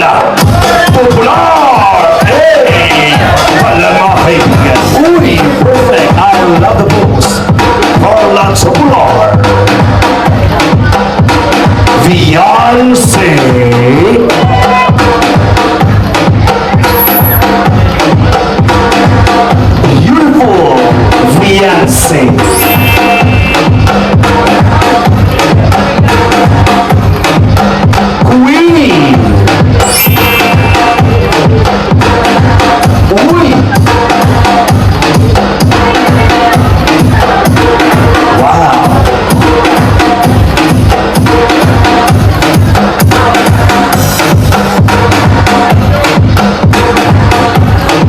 Popular! Popular! Hey! Wala mga kaibigan. Uy! Perfect! I love the books. Wala popular! Beyonce! Beautiful Beyonce! Queen! Uy! Wow!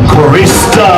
Krista!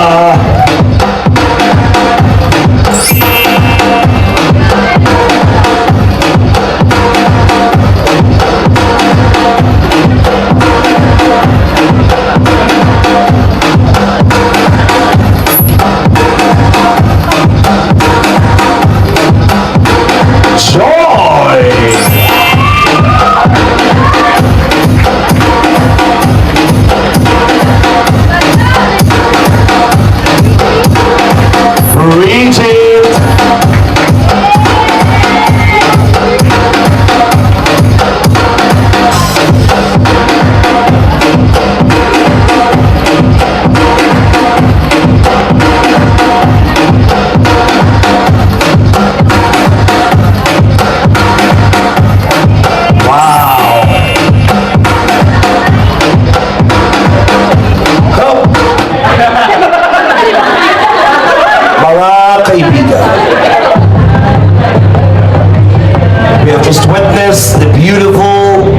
We have just witnessed the beautiful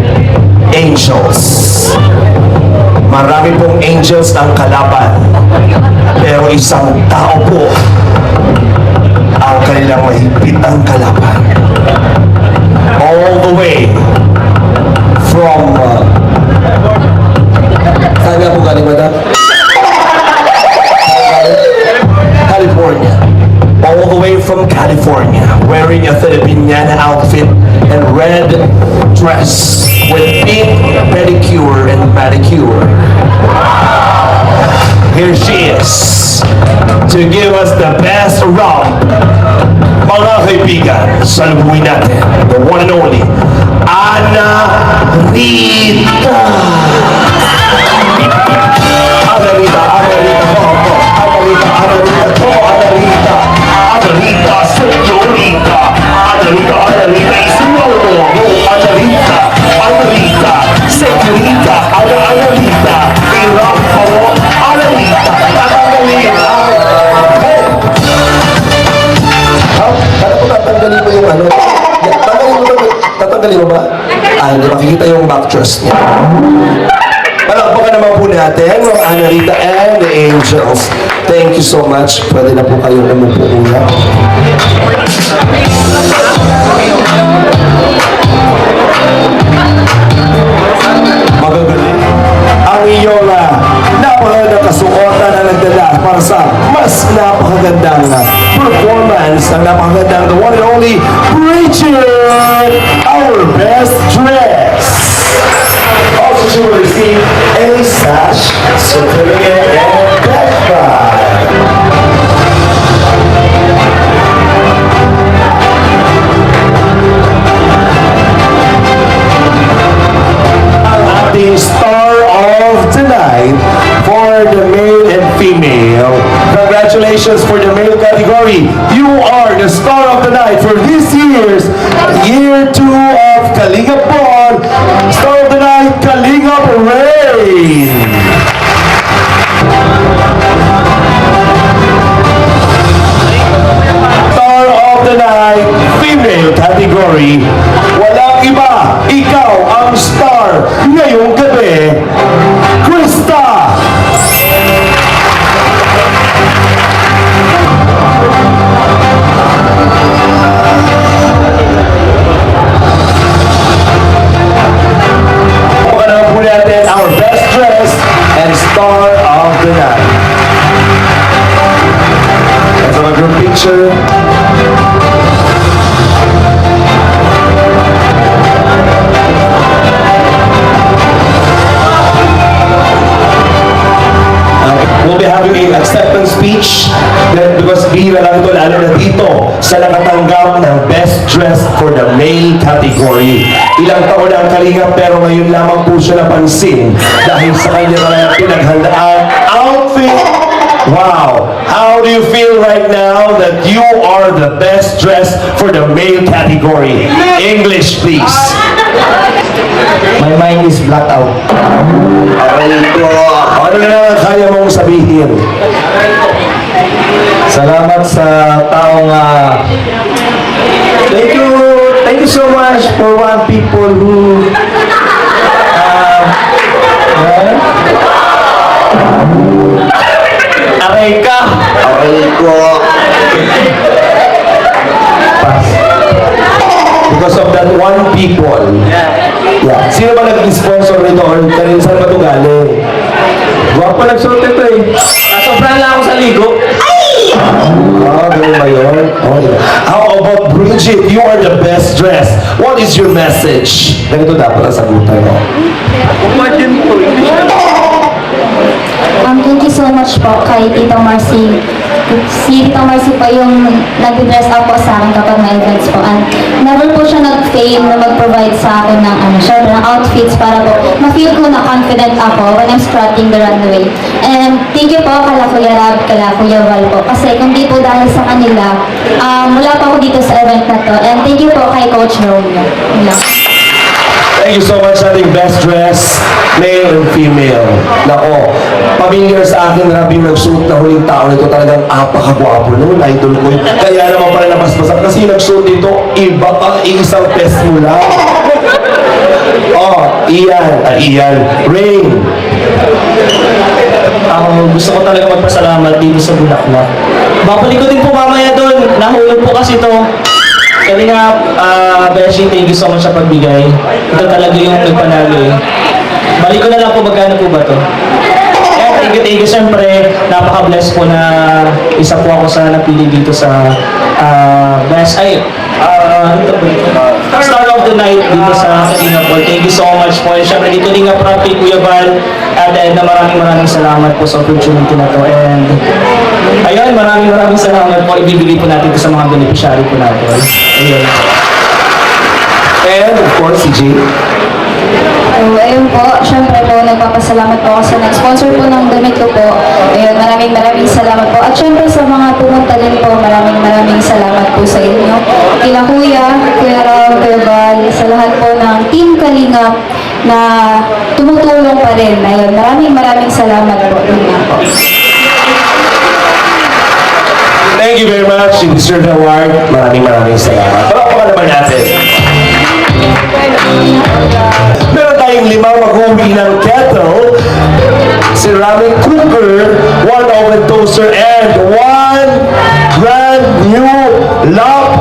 angels. Marami pong angels ang kalaban, pero isang tao po ang kanilang mahigpit ang kalaban. All the way from saan nga po galing ba na? California. All the way from California, wearing a Filipiniana outfit and red dress with pink pedicure and manicure. Here she is to give us the best romp. Mga kaibigan, salubungin natin the one and only Ana Rita. Ana Rita, Ana Rita, Ana Rita, Ana Rita, Ana Rita. Adelita, señorita, Adelita, Adelita, y su nombre, Adelita, Adelita, señorita, Adelita, y Rafael, Adelita, Adelita. Kala ko tatanggalin mo yung ano? Tatanggalin mo ba? Hindi makikita yung back dress niya. Palakpakan naman po natin mga Analita and the Angels. Thank you so much. Pwede na po kayong umupo una. Magagaling. Ang iyong napakagandang kasuotan na nagdala para sa mas napakagandang performance ng napakagandang the one and only Bridget, our best dress. Also, she will receive a sash, certificate, and backpack. Ang ating star of the night for the male and female. Congratulations for the male category. You are the star of the night for this year's Year 2 of Kalingap Ball. Star of the night, Kalingap Rain. Star of the night, female category. Walang iba, ikaw ang star ngayong gabi, Krista. Our best dressed and star of the night. Let's have a group picture. speech because bihira lang ito lalo na dito sa nakatanggap ng Best Dressed for the Male category. Ilang taon na ang Kalinga pero ngayon lamang po siya napansin dahil sa kanya na pinaghandaan outfit. Wow! How do you feel right now that you are the best dressed for the male category? English, please. My mind is blacked out. Ano na naman kaya mong sabihin? Salamat sa taong thank you so much for one people who aray ka! Aray ko! Because of that one people. Yeah. Sino ba nag-sponsor nito? Or kanina saan ba ito galing? Guwapo nagsuot ito eh. Nasobrahan lang ako sa ligo. Ganun ba yun? Oh, diba? How about Bridget? You are the best dressed. What is your message? Ganito dapat ang sagutan mo. Thank you so much po kay Tito Marcy. Si Tito Marcy po yung nag-dress up po sa akin kapag may events po. And never po siya nag-fail na mag-provide sa akin ng, syempre, ng outfits para po ma-feel ko na confident ako when I'm strutting the runway. And thank you po kala Kuya Rab, kala Kuya Val po. Kasi kung di po dahil sa kanila, wala pa ako dito sa event na to. And thank you po kay Coach Romeo. Thank you so much sa ating best dressed male and female. Nako, familiar sa akin na yung nagsuot na huling tao nito talagang apakagwapo noon, idol ko. Kaya naman pala napaspasan kasi yung nagsuot dito, iba ka, isang test mo lang. Oh, Ian, Rain. Gusto ko talaga magpasalamat dito sa Bulaklak. Babalik ko din po mamaya doon. Nahulog po kasi ito. Kasi nga, Beshi, thank you so much sa pagbigay. Ito talaga yung nagpanalo eh. Balik ko na lang po, magkano po ba to? Thank you. Siyempre, napaka-bless po na isa po ako sa napili dito sa Star of the Night dito sa Kalinga po. Thank you so much po. Siyempre, dito din nga proud kay Kuya Val at na maraming salamat po sa opportunity na to. And ayun, maraming salamat po. Ibibigay po natin ito sa mga beneficiary po natin. Ayun. And of course, si Jay. Ayun po, syempre po, nagpapasalamat po ako sa nag-sponsor po ng damit ko po. Ayun, maraming salamat po. At syempre sa mga pumunta din po, maraming salamat po sa inyo. Kila Kuya Raul, Kuya Val, sa lahat po ng Team Kalinga na tumutulong pa rin. Ayun, maraming salamat po. Yun nga po. Thank you very much. You deserve the award. Maraming salamat. Palakpakan naman natin. Meron tayong 5 mag-uwi ng kettle, ceramic cooker, 1 oven toaster, and 1 brand new laptop.